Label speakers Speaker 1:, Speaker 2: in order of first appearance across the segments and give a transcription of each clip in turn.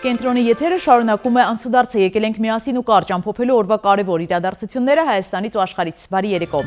Speaker 1: Կենտրոնի եթերը շարունակում է անցուդարձը, եկել ենք միասին ու կարճ ամփոփելու օրվա կարևոր իրադարձությունները Հայաստանից ու աշխարհից։ Բարի երեկո։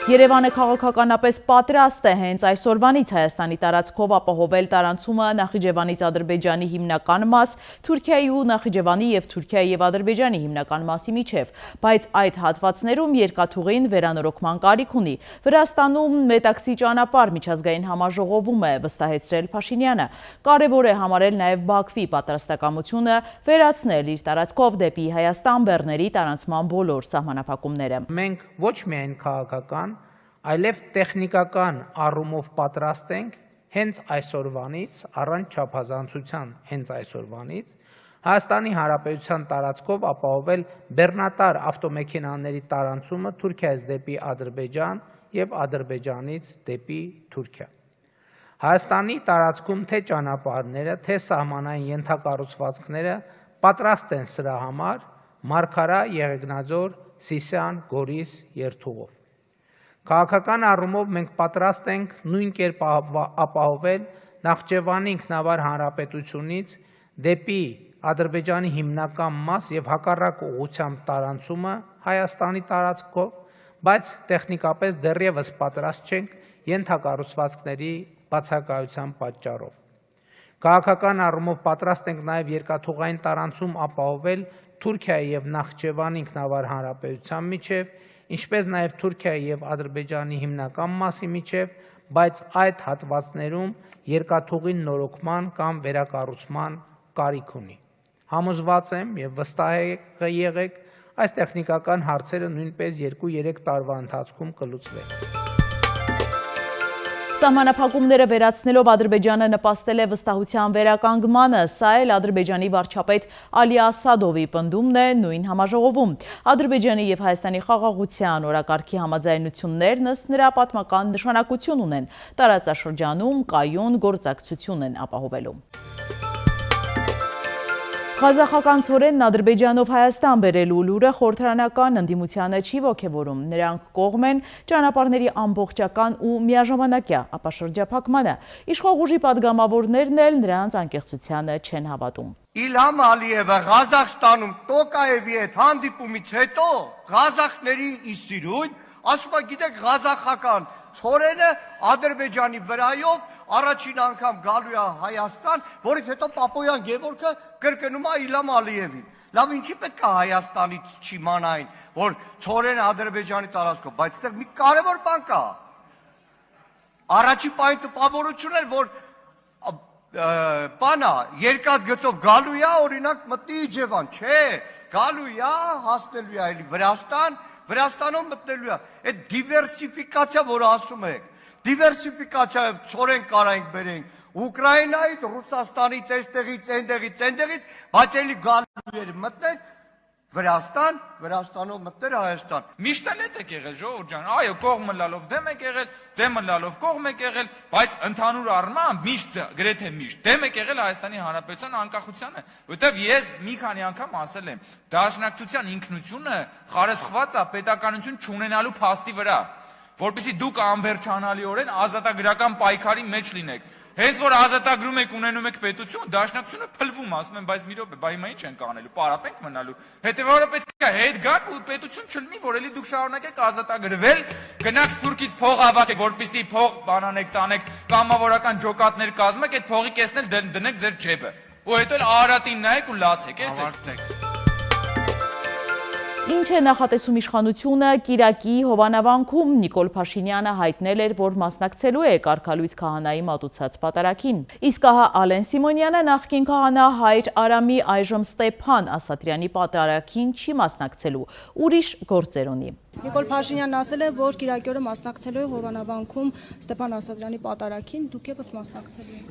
Speaker 1: Երևանը քաղաքականապես պատրաստ է հենց այսօրվանից Հայաստանի տարածքով ապահովել տարանցումը Նախիջևանից Ադրբեջանի հիմնական մաս, Թուրքիայի ու Նախիջևանի և Թուրքիայի և Ադրբեջանի հիմնական մասի միջև, բայց այդ հատվածներում երկաթուղին վերանորոգման կարիք ունի։ Վրաստանում Մետաքսի ճանապարհ միջազգային համաժողովում է վստահեցրել Փաշինյանը։ Կարևոր է համարել նաև Բաքվի պատրաստակամությունը վերացնել իր տարածքով դեպի Հայաստան բեռների տարանցման բոլոր սահմանափակումները։
Speaker 2: Մենք ոչ միայն քաղաքական, այլև տեխնիկական առումով պատրաստ ենք հենց այսօրվանից, առանց չափազանցության հենց այսօրվանից, Հայաստանի Հանրապետության տարածքով ապահովել բեռնատար ավտոմեքենաների տարանցումը Թուրքիայից դեպի Ադրբեջան և Ադրբեջանից դեպի Թուրքիա։ Հայաստանի տարածքում թե ճանապարհները, թե սահմանային ենթակառուցվածքները պատրաստ են սրա համար Մարգարա, Եղեգնաձոր, Սիսիան, Գորիս երթուղով։ Քաղաքական առումով մենք պատրաստ ենք նույն կերպ ապահովել Նախճեվանի ինքնավար հանրապետությունից դեպի Ադրբեջանի հիմնական մաս և հակառակ ուղղությամբ տարանցումը Հայաստանի տարածքով, բայց տեխնիկապես դեռևս պատրաստ չենք ենթակառուցվածքների բացակայության պատճառով։ Քաղաքական առումով պատրաստ ենք նաև երկաթուղային տարանցում ապահովել Թուրքիայի և Նախճեվանի ինքնավար հանրապետության միջև, ինչպես նաև Թուրքիայի և Ադրբեջանի հիմնական մասի միջև, բայց այդ հատվածներում երկաթուղին նորոգման կամ վերակառուցման կարիք ունի։ Համոզված եմ և վստահ եղեք, այս տեխնիկական հարցերը նույնպես 2-3 տարվա ընթացքում կլուծվեն։
Speaker 1: Սահմանափակումները վերացնելով Ադրբեջանը նպաստել է վստահության վերականգմանը, սա էլ Ադրբեջանի վարչապետ Ալի Ասադովի պնդումն է նույն համաժողովում։ Ադրբեջանի և Հայաստանի խաղաղության օրակարգի համաձայնություններն ըստ նրա պատմական նշանակություն ունեն, տարածաշրջանում կայուն գործակցություն են ապահովելու։ Ղազախական Ադրբեջանով Հայաստան բերելու լուրը խորհրդարանական ընդդիմությանը չի ոգևորում։ Նրանք կողմ են ճանապարհների ամբողջական ու միաժամանակյա ապաշրջափակմանը։ Իշխող ուժի падգամավորներն էլ նրանց անկեղծությանը չեն հավատում։
Speaker 3: Իլհամ Ալիևը Ղազախստանում Տոկաևի հետ հանդիպումից հետո ղազախների իսիրույն ասում է, գիտեք, ղազախական ցորենը Ադրբեջանի վրայով առաջին անգամ գալու է Հայաստան, որից հետո Պապոյան Գևորգը կրկնում է Իլհամ Ալիևին։ Լավ, ինչի պետք է Հայաստանից չիմանային, որ ցորենը Ադրբեջանի տարածքով, բայց այդտեղ մի կարևոր բան կա։ Առաջին պահին տպավորություն էր, որ բանա երկաթ գծով գալու է, օրինակ մտնի Իջևան, չէ, գալու է, հասնելու է այլ Վրաստան, Վրաստանով մտնելու է։ Այդ դիվերսիֆիկացիա, որ ասում եք, դիվերսիֆիկացիայով ցորեն կարայինք բերենք Ուկրաինայից, Ռուսաստանից, այստեղից, այնտեղից, բայց էլի գալու էր մտնել Վրաստան, Վրաստանով մտներ Հայաստան։
Speaker 4: Միշտ էլ է եղել, ժողովուրդ ջան, այո, կողմը լալով դեմ եք եղել, դեմը լալով կողմ եք եղել, բայց ընդհանուր առմամբ միշտ, գրեթե միշտ դեմ եք եղել Հայաստանի Հանրապետության անկախությանը, որովհետև ես մի քանի անգամ ասել եմ, դաշնակցության ինքնությունը խարսխված է պետականություն չունենալու փաստի վրա, որպեսզի դուք անվերջանալիորեն ազատագրական պայքարի մեջ լինեք։ Հենց որ ազատագրում եք ունենում եք պետություն, դաշնակցությունը փլվում, ասում են, բայց մի րոպե, բա հիմա ինչ ենք անելու, պարապենք մնալու։ Հետևաբար պետք է հետ գաք ու պետություն չլինի, որ էլի դուք շարունակեք ազատագրվել, գնաք Սփյուռքից փող հավաքեք, որպեսզի փող բանանեք, տանեք, կամավորական ջոկատներ կազմեք, այդ փողի կեսն էլ դնեք ձեր ջեբը։ Ու հետո էլ Արարատին նայեք ու լացեք, էս է։
Speaker 1: Ինչ է նախատեսում իշխանությունը Կիրակի Հովանավանքում Նիկոլ Փաշինյանը հայտնել էր, որ մասնակցելու է Կարգալույց քահանայի մատուցած պատարագին։ Իսկ ահա Ալեն Սիմոնյանը նախկին քահանա Հայր Արամի այժմ Ստեփան Ասատրյանի պատարագին չի մասնակցելու, ուրիշ գործեր ունի։
Speaker 5: Նիկոլ Փաշինյանն ասել է, որ Կիրակի օրը մասնակցելու է Հովանավանքում Ստեփան Ասատրյանի պատարագին, դուք ևս մասնակցելու եք։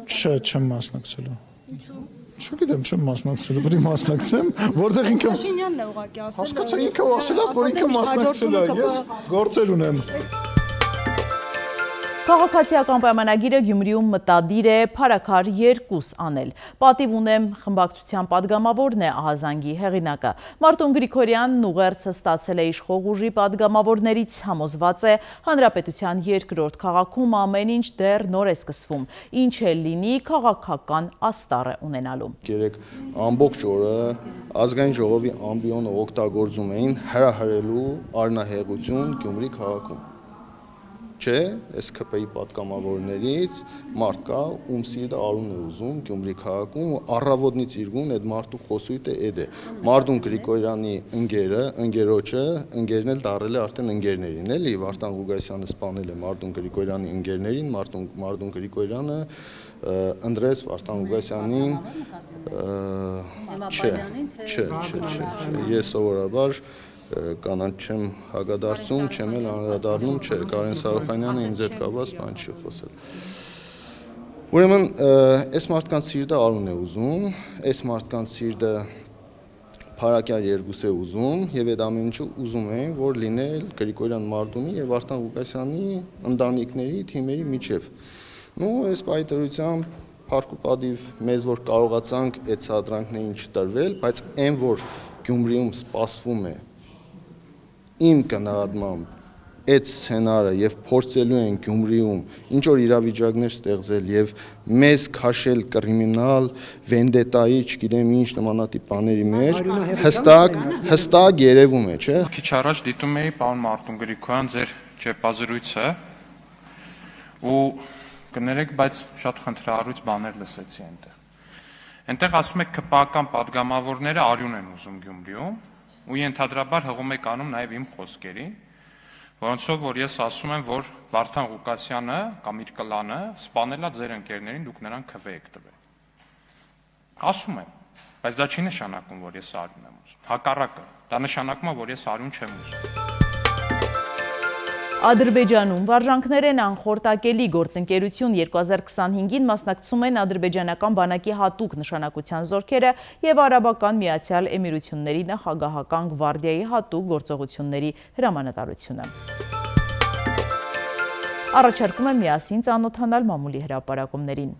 Speaker 6: Չէ, չեմ մասնակցելու։ Ինչու՞։ Չգիտեմ, չեմ մասնակցելու, պետք է մասնակցեմ, որտեղ ինքը
Speaker 5: Փաշինյանն է ուղղակի ասել։
Speaker 6: Հասկացա, ինքը ասել է, որ ինքը մասնակցել է, ես գործեր ունեմ։
Speaker 1: Քաղաքացիական պայմանագիրը Գյումրիում մտադիր է փառաքար 2 անել։ Պատիվ ունեմ խմբակցության падգամավորն է ահազանգի հեղինակը։ Մարտուն Գրիգորյանն ուղերձը ստացել է իշխող ուժի падգամավորներից, համոզված է հանրապետության երկրորդ քաղաքում ամեն ինչ դեռ նոր է սկսվում, ինչ էլ լինի քաղաքական աստառ է ունենալու։
Speaker 7: Երեք ամբողջ օրը ազգային ժողովի ամբիոնը օգտագործում էին հրահրելու առնահեղություն Գյումրի քաղաքում։ Չէ, այս ԿՊ-ի պատգամավորներից մարդ կա, ում սիրտը արուն է ուզում Գյումրի քաղաքում ու առավոտից իրգուն այդ մարդու խոսույթը էդ է։ Մարտուն Գրիգորյանի ընկերը, ընկերոջը, ընկերն էլ դարել է արդեն ընկերներին, էլի Վարդան Ղուգասյանը սպանել է Մարտուն Գրիգորյանի ընկերներին, Մարտուն Գրիգորյանը ընտրեց Վարդան Ղուգասյանին, չէ, ես սովորաբար կանանց չեմ հագադարձում, չեմ էլ անդրադառնում, չէ, Կարեն Սարոխանյանը ինձ հետ կապված բան չի խոսել։ Ուրեմն, այս մարդկանց սիրտը արուն է ուզում, այս մարդկանց սիրտը փառաքյալ 2 է ուզում եւ այդ ամեն ինչը ուզում են, որ լինել Գրիգորյան Մարտունի եւ Վարդան Ղուգասյանի ընտանիքների թիմերի միջև։ Այս պայթրությամբ փառք ու պատիվ մեզ որ կարողացանք այդ սադրանքներին չտրվել, բայց այն որ Գյումրիում սպասվում է իմ կնահատմամբ այդ սցենարը եւ փորձելու են Գյումրիում ինչ որ իրավիճակներ ստեղծել եւ մեզ քաշել կրիմինալ, վենդետայի, չգիտեմ ինչ նմանատիպ բաների մեջ, հստակ երևում է, չէ՞։
Speaker 8: Քիչ առաջ դիտում էի պարոն Մարտուն Գրիգորյան ձեր ճեպազրույցը ու կներեք, բայց շատ խնդրահարույց բաներ լսեցի այնտեղ։ Այնտեղ ասում եք ԿՊ-ական падգամավորները արյուն են ուզում Գյումրիում ու ենթադրաբար հղում եք անում նաև իմ խոսքերի, որոնցով որ ես ասում եմ, որ Վարդան Ղուգասյանը կամ իր կլանը սպանել է ձեր ընկերներին, դուք նրան քվ եք տվել։ Ասում եմ, բայց դա չի նշանակում, որ ես արյուն եմ ուզում։ Հակառակը, դա նշանակում է, որ ես արյուն չեմ ուզում։
Speaker 1: Ադրբեջանում վարժանքներ են անխորտակելի գործընկերություն 2025-ին մասնակցում են ադրբեջանական բանակի հատուկ նշանակության զորքերը եւ Արաբական Միացյալ Էմիրությունների նախագահական գվարդիայի հատուկ գործողությունների հրամանատարությունը։ Առաջարկում եմ միասին ծանոթանալ մամուլի հրապարակումներին։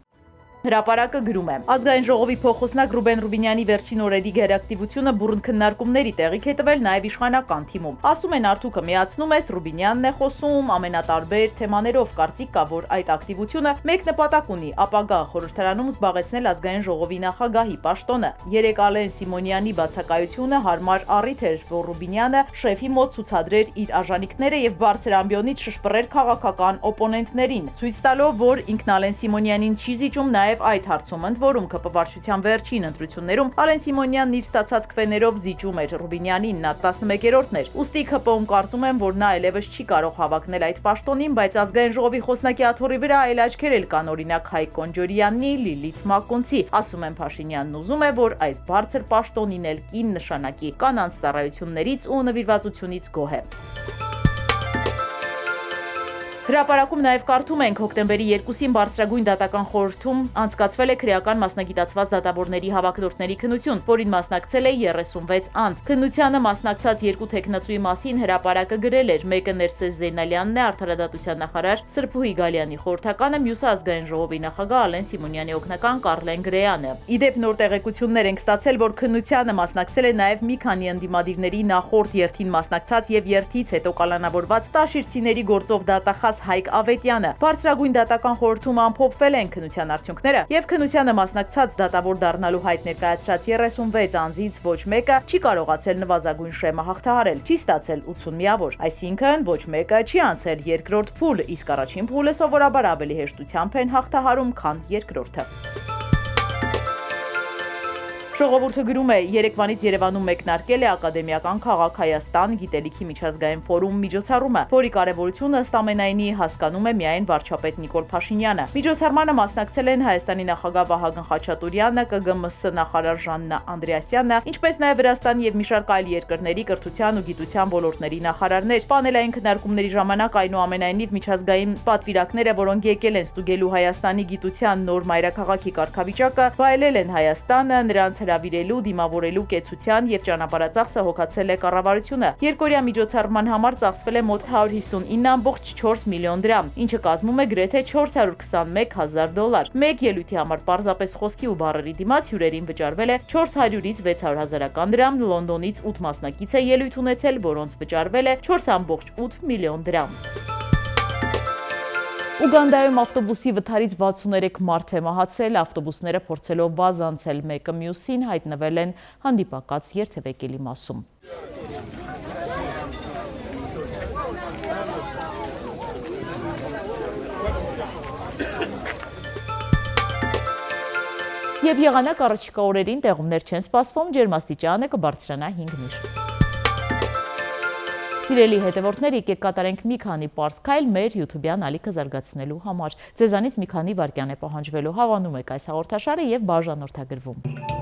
Speaker 1: Հրապարակը գրում է. Ազգային ժողովի փոխոսնակ Ռուբեն Ռուբինյանի վերջին օրերի գերակտիվությունը բուռն քննարկումների տեղիք է տվել նաև իշխանական թիմում։ Ասում են արդյունքը միացնում ես, Ռուբինյանն է խոսում ամենատարբեր թեմաներով, կարծիք կա, որ այդ ակտիվությունը մեկ նպատակ ունի՝ ապագա խորհրդարանում զբաղեցնել ազգային ժողովի նախագահի պաշտոնը։ Երեք Ալեն Սիմոնյանի բացակայությունը հարմար առիթ էր, որ Ռուբինյանը շեֆի մոտ ցուցադրեր իր արժանինքները եւ բարձր ամբիոնից շշպռեր քաղաքական օպոնենտներին, ցույց տալով, որ ինքն Ալեն Սիմոնյանին չի զիջում նաև այդ հարցում, ընդ որում ԿՊ վարչության վերջին ընտրություններում Ալեն Սիմոնյանն իր ստացած քվեներով զիջում էր Ռուբինյանին, նա 11-րդն էր։ Ուստի ԿՊ-ում կարծում եմ, որ նա այլևս չի կարող հավակնել այդ պաշտոնին, բայց ազգային ժողովի խոսնակի աթոռի վրա այլ աչքեր էլ կան, օրինակ Հայկ Կոնջորյանի, Լիլիթ Մակունցի։ Ասում են Փաշինյանն ուզում է, որ այս բարձր պաշտոնին էլ կին նշանակի, կանանց ծառայություններից ու նվիրվածությունից գոհ է։ Հրապարակում նաև կարդում ենք հոկտեմբերի 2-ին բարձրագույն դատական խորհրդում անցկացվել է քրեական մասնագիտացված դատավորների հավաքնորդների քննություն, որին մասնակցել է 36 անձ։ Քննությանը մասնակցած երկու տեխնացուի մասին հրապարակը գրել էր, մեկը Ներսես Զեյնալյանն է, արդարադատության նախարար Սրփուհի Գալյանի խորհրդականը, մյուսը ազգային ժողովի նախագահ Ալեն Սիմոնյանի օգնական Կարլեն Գրեյանը։ Իդեպ նոր տեղեկություններ ենք ստացել, որ քննությանը մասնակցել է նաև մի քանի ընդդիմադիրների նախորդ երթին մասնակցած եւ երթից հետո կալանավորված տաշիրցիների գործով դատախազ Հայկ Ավետյանը։ Բարձրագույն դատական խորհրդում ամփոփվել են քննության արդյունքները եւ քննությանը մասնակցած դատավոր դառնալու հայտ ներկայացրած 36 անձից ոչ մեկը չի կարողացել նվազագույն շեմը հաղթահարել, չի ստացել 80 միավոր, այսինքն ոչ մեկը չի անցել երկրորդ փուլ, իսկ առաջին փուլը սովորաբար ավելի հեշտությամբ են հաղթահարում, քան երկրորդը։ Ժողովուրդը գրում է, Երևանից Երևանում մեկնարկել է ակադեմիական քաղաք Հայաստան գիտելիքի միջազգային ֆորում միջոցառումը, որի կարևորությունը ըստ ամենայնի հասկանում է միայն վարչապետ Նիկոլ Փաշինյանը։ Միջոցառմանը մասնակցել են Հայաստանի նախագահ Վահագն Խաչատուրյանը, ԿԳՄՍ նախարար Ժաննա Անդրեասյանը, ինչպես նաև Վրաստանի եւ մի շարք այլ երկրների կրթության ու գիտության ոլորտների նախարարներ։ Պանելային քննարկումների ժամանակ այնուամենայնիվ միջազգային պատվիրակները, որոնք եկել են ստուգելու Հայաստանի գիտության նոր մայրաքաղաքի կարգավիճակը, վայելել են Հայաստանը, նրանց հրավիրելու, դիմավորելու կեցության եւ ճանապարհածախսը հոգացել է կառավարությունը։ Երկօրյա միջոցառման համար ծախսվել է մոտ 159.4 միլիոն դրամ, ինչը կազմում է գրեթե 421,000 $։ Մեկ ելույթի համար պարզապես խոսքի ու բառերի դիմաց հյուրերին վճարվել է 400-ից 600 հազարական դրամ, Լոնդոնից 8 մասնակից է ելույթ ունեցել, որոնց վճարվել է 4.8 միլիոն դրամ։ Ուգանդայում ավտոբուսի վթարից 63 մարդ է մահացել, ավտոբուսները փորձելով վազ անցել մեկը մյուսին հայտնվել են հանդիպակաց երթևեկելի մասում։ Եվ եղանակ առաջիկա օրերին տեղումներ չեն սպասվում, ջերմաստիճանը կբարձրանա 5-ից։ Սիրելի հետևորդներ, եկեք կատարենք մի քանի պարզ քայլ մեր YouTube-յան ալիքը զարգացնելու համար։ Ձեզանից մի քանի վայրկյան է պահանջվելու, հավանում եք այս հաղորդաշարը եւ բաժանորդագրվում։